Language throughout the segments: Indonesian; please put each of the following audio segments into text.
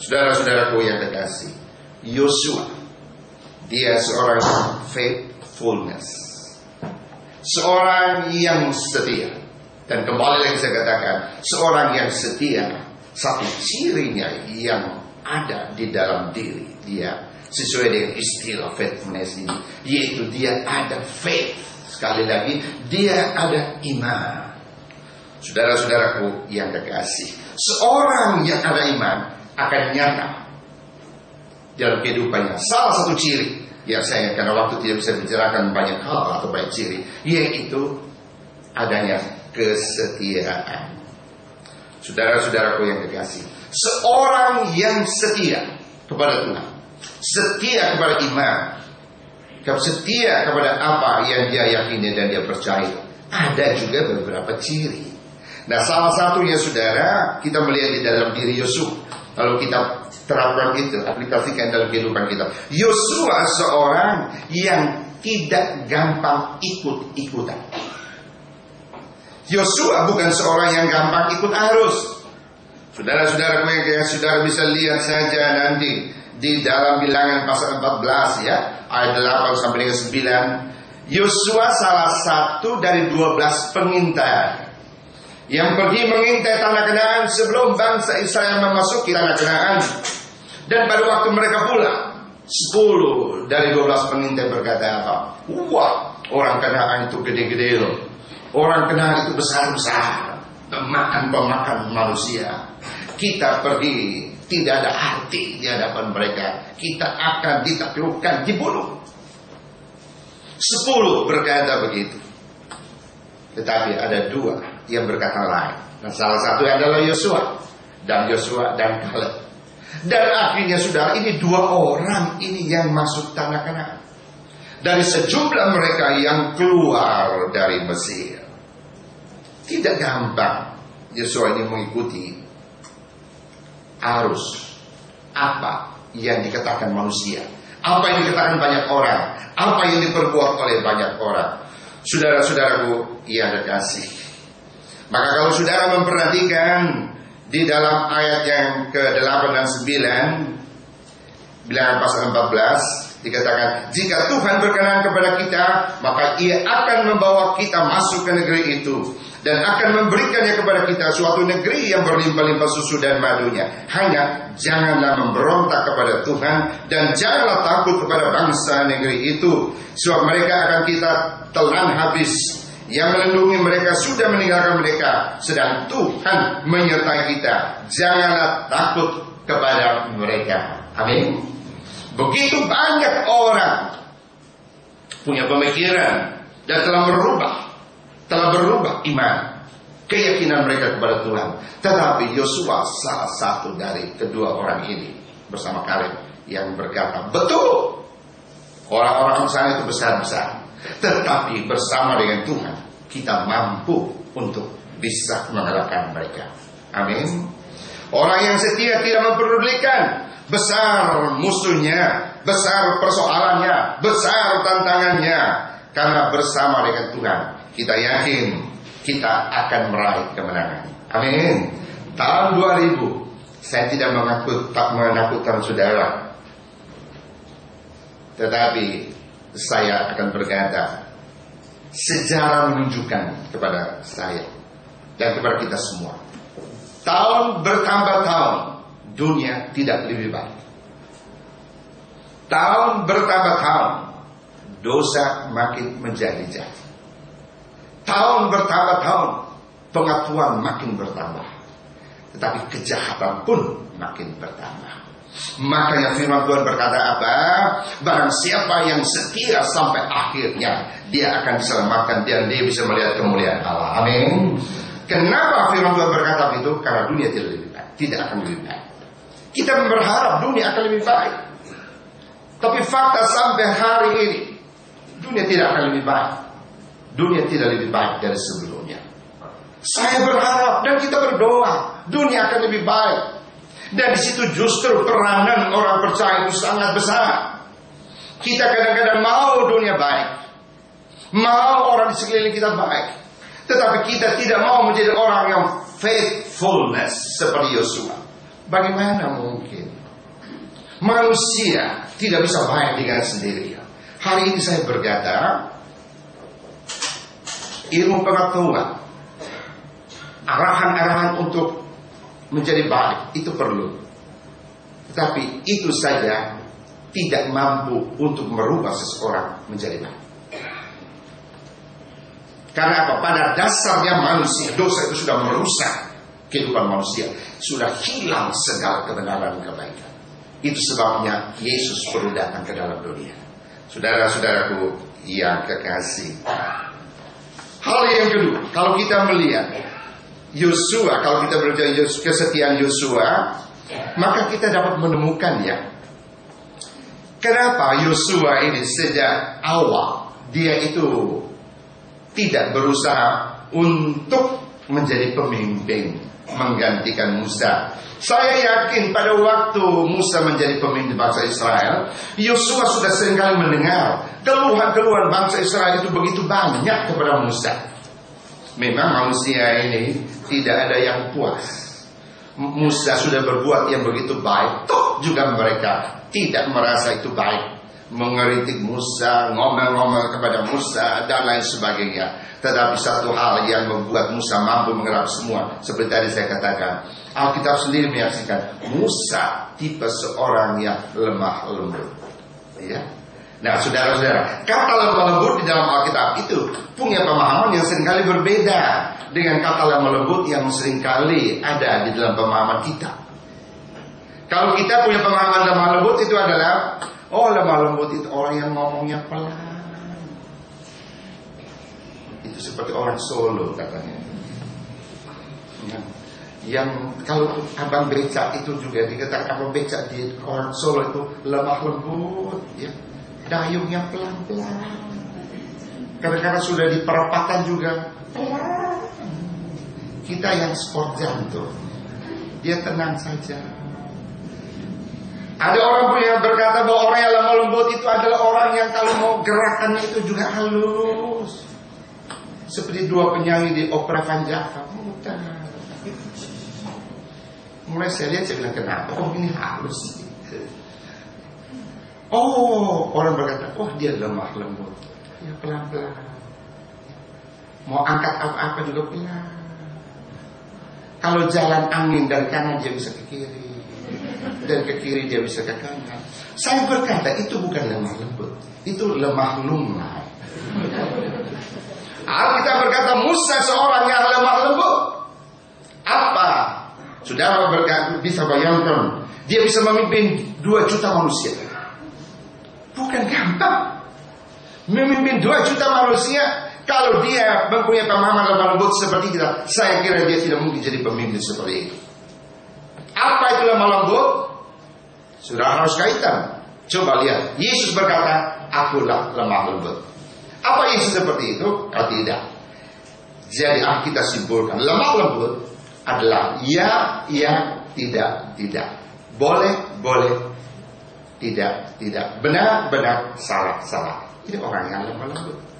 Saudara-saudaraku yang terkasih, Yosua, dia seorang faithfulness, seorang yang setia. Dan kembali lagi saya katakan, seorang yang setia, satu cirinya yang ada di dalam diri dia, sesuai dengan istilah faithfulness ini, yaitu dia ada faith. Sekali lagi, dia ada iman. Saudara-saudaraku yang terkasih, seorang yang ada iman akan nyata dalam kehidupannya. Salah satu ciri, ya saya karena waktu tidak bisa bicarakan banyak hal atau banyak ciri, yaitu adanya kesetiaan. Saudara-saudaraku yang terkasih, seorang yang setia kepada Tuhan, setia kepada iman, setia kepada apa yang dia yakini dan dia percaya, ada juga beberapa ciri. Nah, salah satunya saudara, kita melihat di dalam diri Yosua. Lalu kita terapkan itu, aplikasikan dalam kehidupan kita. Yosua seorang yang tidak gampang ikut-ikutan. Yosua bukan seorang yang gampang ikut arus. Saudara-saudara yang saudara bisa lihat saja nanti di dalam Bilangan pasal 14 ya, ayat 8 sampai dengan 9. Yosua salah satu dari 12 pengintai yang pergi mengintai tanah Kanaan sebelum bangsa Israel memasuki tanah Kanaan. Dan pada waktu mereka pulang, 10 dari 12 pengintai berkata apa? Wah, orang Kanaan itu gede-gede loh. Orang Kanaan itu besar-besar, pemakan manusia. Kita pergi tidak ada arti di hadapan mereka. Kita akan ditaklukkan, dibunuh. 10 berkata begitu. Tetapi ada 2 yang berkata lain. Nah, salah satu adalah Yosua dan Kaleb. Dan akhirnya saudara, ini 2 orang ini yang masuk tanah Kanaan. Dari sejumlah mereka yang keluar dari Mesir. Tidak gampang Yosua ini mengikuti arus apa yang dikatakan manusia, apa yang dikatakan banyak orang, apa yang diperbuat oleh banyak orang. Saudara-saudaraku yang terkasih, maka kalau saudara memperhatikan di dalam ayat yang ke-8 dan 9 Bilangan pasal 14 dikatakan, jika Tuhan berkenan kepada kita, maka Ia akan membawa kita masuk ke negeri itu dan akan memberikannya kepada kita, suatu negeri yang berlimpah-limpah susu dan madunya. Hanya janganlah memberontak kepada Tuhan dan janganlah takut kepada bangsa negeri itu, sebab mereka akan kita telan habis. Yang melindungi mereka sudah meninggalkan mereka, sedang Tuhan menyertai kita. Janganlah takut kepada mereka. Amin. Begitu banyak orang punya pemikiran dan telah berubah iman, keyakinan mereka kepada Tuhan. Tetapi Yosua salah satu dari kedua orang ini bersama Kaleb yang berkata, betul, orang-orang sana itu besar-besar, tetapi bersama dengan Tuhan kita mampu untuk bisa mengalahkan mereka. Amin. Orang yang setia tidak mempedulikan besar musuhnya, besar persoalannya, besar tantangannya, karena bersama dengan Tuhan kita yakin kita akan meraih kemenangan. Amin. Tahun 2000, saya tidak menakutkan saudara, tetapi saya akan berkata, sejarah menunjukkan kepada saya dan kepada kita semua, tahun bertambah tahun, dunia tidak lebih baik. Tahun bertambah tahun, dosa makin menjadi-jadi. Tahun bertambah tahun, pengaturan makin bertambah, tetapi kejahatan pun makin bertambah. Makanya firman Tuhan berkata apa? Barang siapa yang setia sampai akhirnya, dia akan diselamatkan dan dia bisa melihat kemuliaan Allah. Amin. Kenapa firman Tuhan berkata begitu? Karena dunia tidak akan lebih baik. Kita berharap dunia akan lebih baik, tapi fakta sampai hari ini dunia tidak akan lebih baik. Dunia tidak lebih baik dari sebelumnya. Saya berharap dan kita berdoa dunia akan lebih baik. Dan di situ justru peranan orang percaya itu sangat besar. Kita kadang-kadang mau dunia baik, mau orang di sekeliling kita baik, tetapi kita tidak mau menjadi orang yang faithfulness seperti Yosua. Bagaimana mungkin manusia tidak bisa baik dengan sendirinya? Hari ini saya berkata, ilmu pengetahuan, arahan-arahan untuk menjadi baik itu perlu. Tetapi itu saja tidak mampu untuk merubah seseorang menjadi baik. Karena apa? Pada dasarnya manusia, dosa itu sudah merusak kehidupan manusia. Sudah hilang segala kebenaran dan kebaikan. Itu sebabnya Yesus perlu datang ke dalam dunia. Saudara-saudaraku yang kekasih, hal yang kedua, kalau kita melihat Yosua, kalau kita berbicara kesetiaan Yosua, maka kita dapat menemukan ya, kenapa Yosua ini sejak awal dia itu tidak berusaha untuk menjadi pemimpin menggantikan Musa. Saya yakin pada waktu Musa menjadi pemimpin bangsa Israel, Yosua sudah seringkali mendengar keluhan-keluhan bangsa Israel itu begitu banyak kepada Musa. Memang manusia ini tidak ada yang puas. Musa sudah berbuat yang begitu baik, toh juga mereka tidak merasa itu baik. Mengeritik Musa, ngomel-ngomel kepada Musa dan lain sebagainya. Tetapi satu hal yang membuat Musa mampu mengerap semua, seperti tadi saya katakan, Alkitab sendiri menyaksikan Musa tipe seorang yang lemah lembut. Ya. Nah, saudara-saudara, kata lemah lembut di dalam Alkitab itu punya pemahaman yang seringkali berbeda dengan kata lemah lembut yang seringkali ada di dalam pemahaman kita. Kalau kita punya pemahaman lemah lembut itu adalah, oh, lemah lembut itu orang yang ngomongnya pelan. Itu seperti orang Solo katanya. Yang kalau abang becak itu juga dikatakan abang becak di orang Solo itu lemah lembut, ya. Dayungnya pelan-pelan. Kadang-kadang sudah di perapatan juga pelan. Kita yang sport jantung, dia tenang saja. Ada orang pun yang berkata bahwa orang yang lemah lembut itu adalah orang yang kalau mau gerakannya itu juga halus. Seperti dua penyanyi di opera Van Java. Mulai saya lihat, saya bilang, kenapa kok ini halus? Oh, orang berkata, oh dia lemah lembut. Ya pelan-pelan. Mau angkat apa-apa juga pelan. Kalau jalan angin dari kanan dia bisa ke kiri, dan ke kiri dia bisa ke kanan. Saya berkata itu bukan lemah lembut, itu lemah lumrah. Alkitab berkata Musa seorang yang lemah lembut. Apa? Saudara berkata, bisa bayangkan dia bisa memimpin 2 juta manusia. Bukan gampang memimpin 2 juta manusia. Kalau dia mempunyai pemahaman lemah lembut seperti kita, saya kira dia tidak mungkin jadi pemimpin seperti itu. Apa itu lemah lembut? Sudah harus kaitan. Coba lihat, Yesus berkata, akulah lemah lembut. Apa Yesus seperti itu? Tidak. Jadi kita simpulkan, lemah lembut adalah ya, tidak. Boleh, tidak. Benar, salah. Ini orang yang lemah lembut.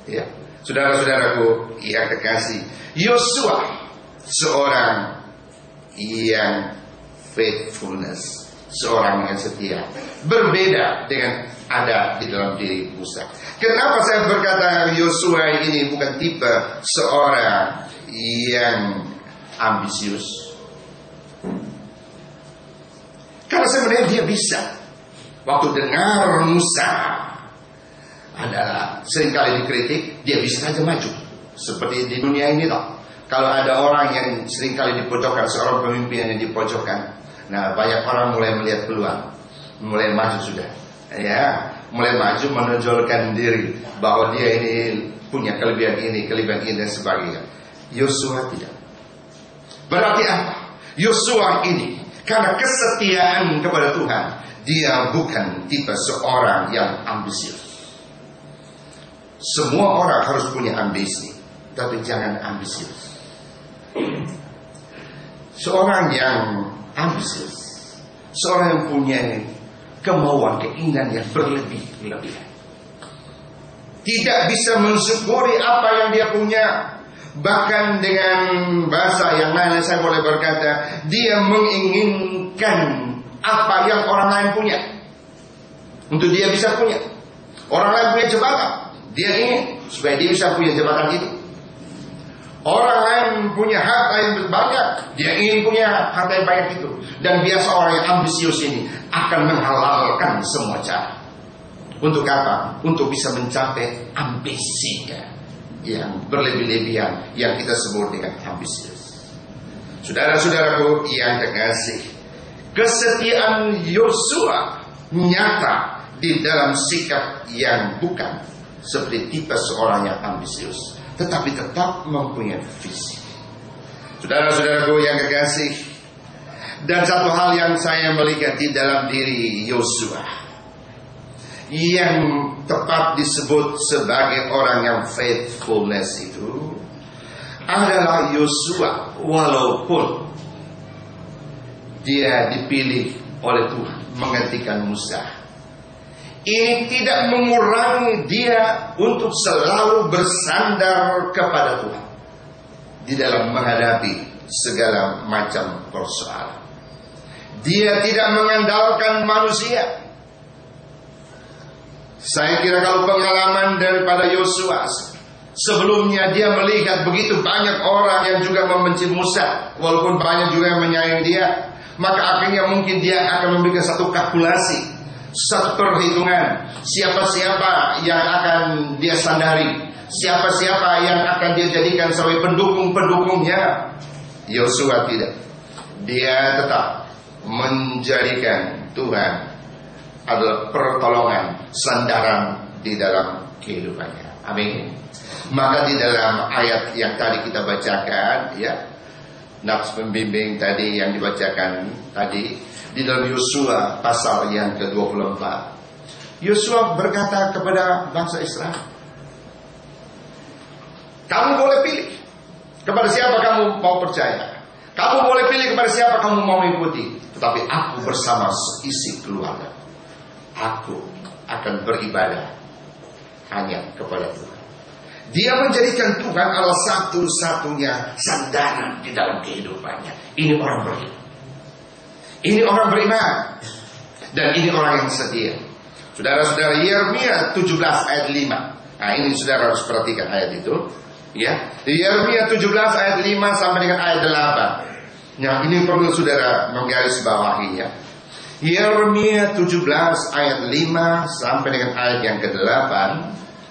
Ya, saudara-saudaraku yang kekasih, Yosua seorang yang faithfulness, seorang yang setia, berbeda dengan ada di dalam diri Musa. Kenapa saya berkata Yosua ini bukan tipe seorang yang ambisius? Karena sebenarnya dia bisa. Waktu dengar Musa adalah seringkali dikritik, dia bisa saja maju. Seperti di dunia ini toh. Kalau ada orang yang seringkali dipojokkan, seorang pemimpin yang dipojokkan, nah banyak orang mulai melihat peluang, mulai maju sudah. Ya, mulai maju menonjolkan diri bahwa dia ini punya kelebihan ini dan sebagainya. Yosua tidak. Berarti apa? Yosua ini karena kesetiaan kepada Tuhan, dia bukan tipe seorang yang ambisius. Semua orang harus punya ambisi, tapi jangan ambisius. Seorang yang ambisius, seorang yang punya kemauan, keinginan yang berlebih-lebihan, tidak bisa mensyukuri apa yang dia punya, Bahkan dengan bahasa yang lain saya boleh berkata, dia menginginkan apa yang orang lain punya, untuk dia bisa punya. Orang lain punya jabatan, dia ingin supaya dia bisa punya jabatan itu. Orang lain punya harta yang banyak, dia ingin punya harta yang banyak itu. Dan biasa orang yang ambisius ini akan menghalalkan semua cara. Untuk apa? Untuk bisa mencapai ambisinya yang berlebih-lebihan, yang kita sebut dengan ambisius. Saudara-saudaraku yang terkasih, kesetiaan Yosua nyata di dalam sikap yang bukan seperti tipe seorang yang ambisius, tetapi tetap mempunyai visi. Saudara-saudaraku yang terkasih, dan satu hal yang saya melihat di dalam diri Yosua yang tepat disebut sebagai orang yang faithfulness itu adalah Yosua, walaupun dia dipilih oleh Tuhan menggantikan Musa, ini tidak mengurangi dia untuk selalu bersandar kepada Tuhan di dalam menghadapi segala macam persoalan. Dia tidak mengandalkan manusia. Saya kira kalau pengalaman daripada Yosua, sebelumnya dia melihat begitu banyak orang yang juga membenci Musa, walaupun banyak juga yang menyayangi dia, maka akhirnya mungkin dia akan membuat satu kalkulasi, satu perhitungan, siapa-siapa yang akan dia sandari, siapa-siapa yang akan dia jadikan sebagai pendukung-pendukungnya. Yosua tidak. Dia tetap menjadikan Tuhan adalah pertolongan, sandaran di dalam kehidupannya. Amin. Maka di dalam ayat yang tadi kita bacakan, ya, nats pembimbing tadi yang dibacakan tadi di dalam Yosua pasal yang ke-24, Yosua berkata kepada bangsa Israel, kamu boleh pilih kepada siapa kamu mau percaya, kamu boleh pilih kepada siapa kamu mau ikuti, tetapi aku bersama seisi keluarga, aku akan beribadah hanya kepada Tuhan. Dia menjadikan Tuhan adalah satu-satunya sandaran di dalam kehidupannya. Ini orang beriman. Ini orang beriman. Dan ini orang yang setia. Saudara-saudara, Yeremia 17 ayat 5. Nah, ini saudara harus perhatikan ayat itu. Ya, Yeremia 17 ayat 5 sampai dengan ayat 8. Nah, ini perlu saudara menggarisbawahinya. Yeremia 17 ayat 5 sampai dengan ayat yang ke-8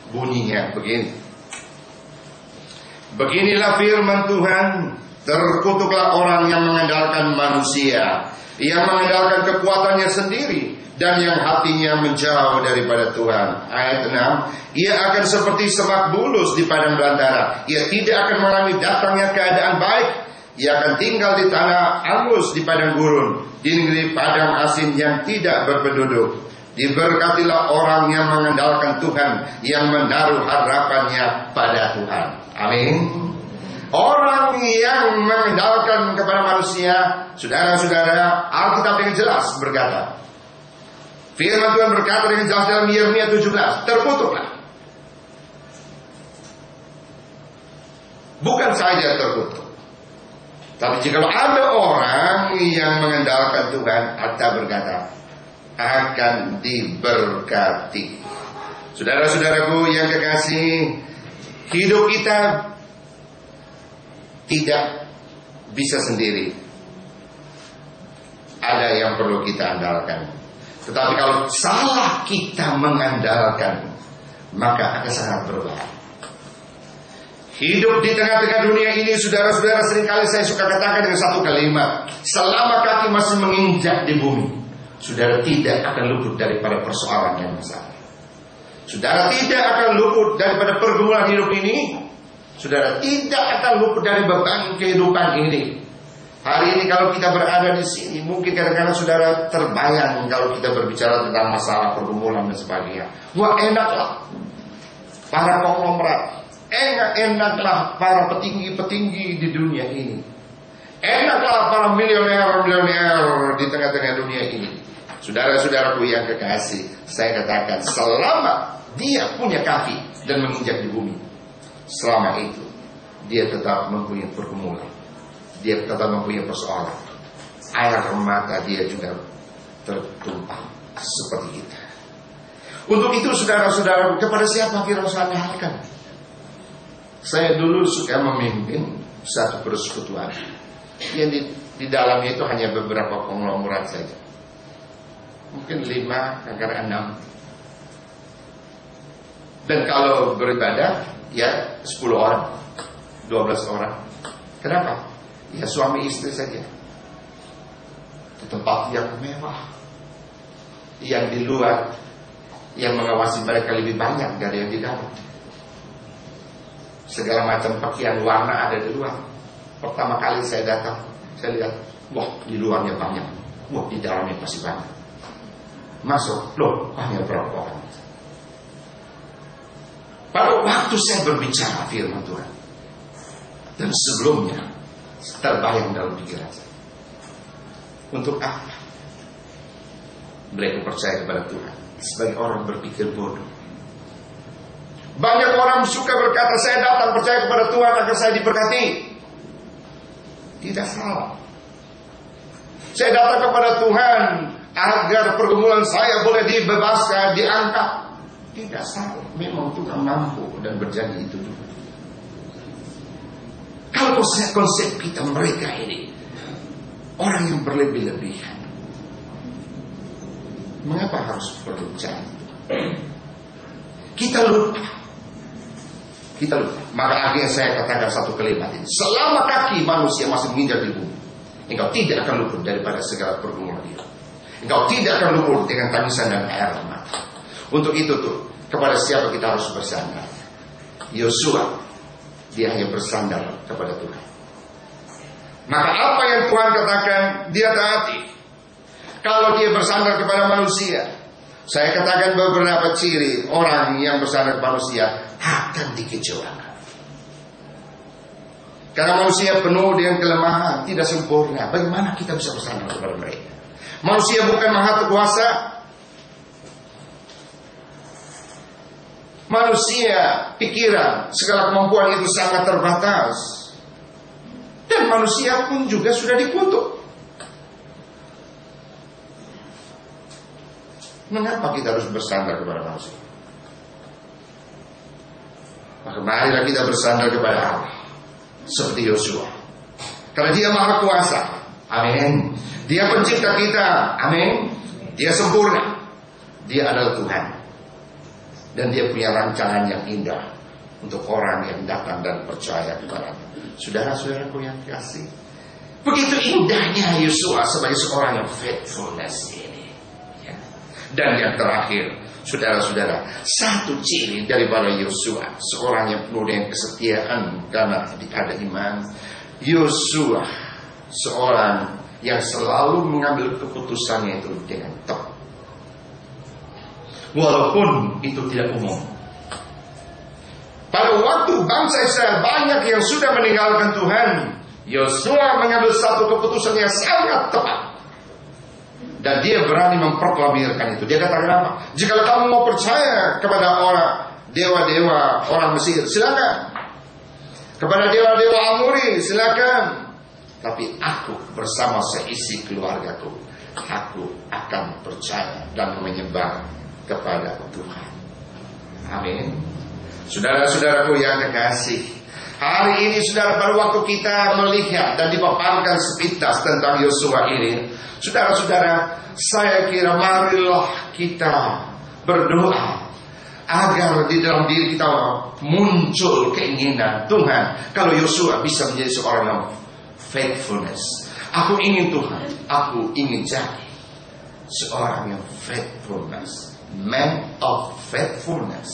bunyinya begini. Beginilah firman Tuhan, terkutuklah orang yang mengandalkan manusia, yang mengandalkan kekuatannya sendiri, dan yang hatinya menjauh daripada Tuhan. Ayat 6, ia akan seperti semak bulus di padang belantara. Ia tidak akan mengalami datangnya keadaan baik. Ia akan tinggal di tanah angus di padang gurun, di negeri padang asin yang tidak berpenduduk. Diberkatilah orang yang mengandalkan Tuhan, yang menaruh harapannya pada Tuhan. Amin. Orang yang mengandalkan kepada manusia, saudara-saudara, Alkitab dengan jelas berkata, firman Tuhan berkata dengan jelas dalam Yeremia 17, terkutuklah. Bukan saja terkutuk, tapi jika ada orang yang mengandalkan Tuhan, Alkitab berkata, akan diberkati. Saudara-saudaraku yang kekasih, hidup kita tidak bisa sendiri. Ada yang perlu kita andalkan. Tetapi kalau salah kita mengandalkan, maka akan sangat berbahaya. Hidup di tengah-tengah dunia ini, saudara-saudara, seringkali saya suka katakan dengan satu kalimat, selama kaki masih menginjak di bumi, saudara tidak akan luput daripada persoalan yang besar. Saudara tidak akan luput daripada pergumulan hidup ini. Saudara tidak akan luput dari beban kehidupan ini. Hari ini kalau kita berada di sini, mungkin kadang-kadang saudara terbayang kalau kita berbicara tentang masalah pergumulan dan sebagainya. Wah, enaklah para konglomerat, enaklah para petinggi-petinggi di dunia ini, enaklah para milioner-milioner di tengah-tengah dunia ini. Saudara-saudaraku yang kekasih, saya katakan selama dia punya kaki dan menginjak di bumi, selama itu dia tetap mempunyai pergumulan, dia tetap mempunyai persoalan. Air mata dia juga tertumpah seperti kita. Untuk itu saudara-saudara, kepada siapa kita harus andalkan? Saya dulu suka memimpin satu persekutuan yang di dalamnya itu hanya beberapa konglomerat saja, mungkin 5, kadang-kadang 6. Dan kalau beribadah ya 10 orang, 12 orang. Kenapa? Ya suami istri saja. Di tempat yang mewah, yang di luar, yang mengawasi mereka lebih banyak dari yang di dalam. Segala macam pakaian warna ada di luar. Pertama kali saya datang, saya lihat, wah di luarnya banyak, wah di dalamnya masih banyak. Masuk, loh hanya berapa orang. Pada waktu saya berbicara firman Tuhan, dan sebelumnya terbayang dalam pikiran saya, untuk apa mereka percaya kepada Tuhan? Sebagai orang berpikir bodoh. Banyak orang suka berkata, saya datang percaya kepada Tuhan agar saya diberkati. Tidak salah. Saya datang kepada Tuhan agar pergumulan saya boleh dibebaskan, diangkat. Tidak salah. Memang Tuhan mampu dan berjanji itu juga. Kalau konsep kita mereka ini orang yang berlebih-lebihan, mengapa harus berbicara? Kita lupa. Maka akhirnya saya katakan satu kalimat ini: selama kaki manusia masih menginjak di bumi, engkau tidak akan luput daripada segala pergumulan hidup. Engkau tidak akan luput dengan tangisan dan air mata. Untuk itu tuh, kepada siapa kita harus bersandar? Yosua, dia hanya bersandar kepada Tuhan. Maka apa yang Tuhan katakan, dia taati. Kalau dia bersandar kepada manusia, saya katakan beberapa ciri orang yang bersandar kepada manusia akan dikecewakan. Karena manusia penuh dengan kelemahan, tidak sempurna. Bagaimana kita bisa bersandar kepada mereka? Manusia bukan maha kuasa. Manusia, pikiran, segala kemampuan itu sangat terbatas. Dan manusia pun juga sudah dikutuk. Mengapa kita harus bersandar kepada manusia? Maka marilah kita bersandar kepada Allah, seperti Yosua. Karena dia maha kuasa. Amin. Dia pencipta kita. Amin. Dia sempurna. Dia adalah Tuhan. Dan dia punya rancangan yang indah untuk orang yang datang dan percaya kepada-Nya. Saudara-saudaraku yang kasih, begitu indahnya Yosua sebagai seorang yang faithfulness ini. Ya. Dan yang terakhir, saudara-saudara, satu ciri daripada Yosua, seorang yang penuh dengan kesetiaan karena ada iman. Yosua seorang yang selalu mengambil keputusannya itu dengan tepat. Walaupun itu tidak umum. Pada waktu bangsa Israel banyak yang sudah meninggalkan Tuhan, Yosua mengambil satu keputusan yang sangat tepat. Dan dia berani memproklamirkan itu. Dia katakan apa? Jika kamu mau percaya kepada orang dewa-dewa orang Mesir, silakan. Kepada dewa-dewa Amori, silakan. Tapi aku bersama seisi keluargaku, aku akan percaya dan menyembah kepada Tuhan. Amin. Saudara-saudaraku yang kekasih, hari ini saudara, pada waktu kita melihat dan dipaparkan sepintas tentang Yosua ini, saudara-saudara, saya kira marilah kita berdoa agar di dalam diri kita muncul keinginan Tuhan. Kalau Yosua bisa menjadi seorang yang faithfulness, aku ingin Tuhan, aku ingin jadi seorang yang faithfulness, man of faithfulness,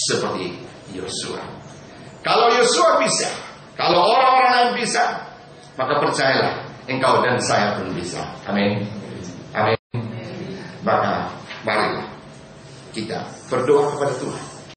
seperti Yosua. Kalau Yosua bisa, kalau orang-orang lain bisa, maka percayalah, engkau dan saya pun bisa. Amin. Amin. Maka marilah kita berdoa kepada Tuhan.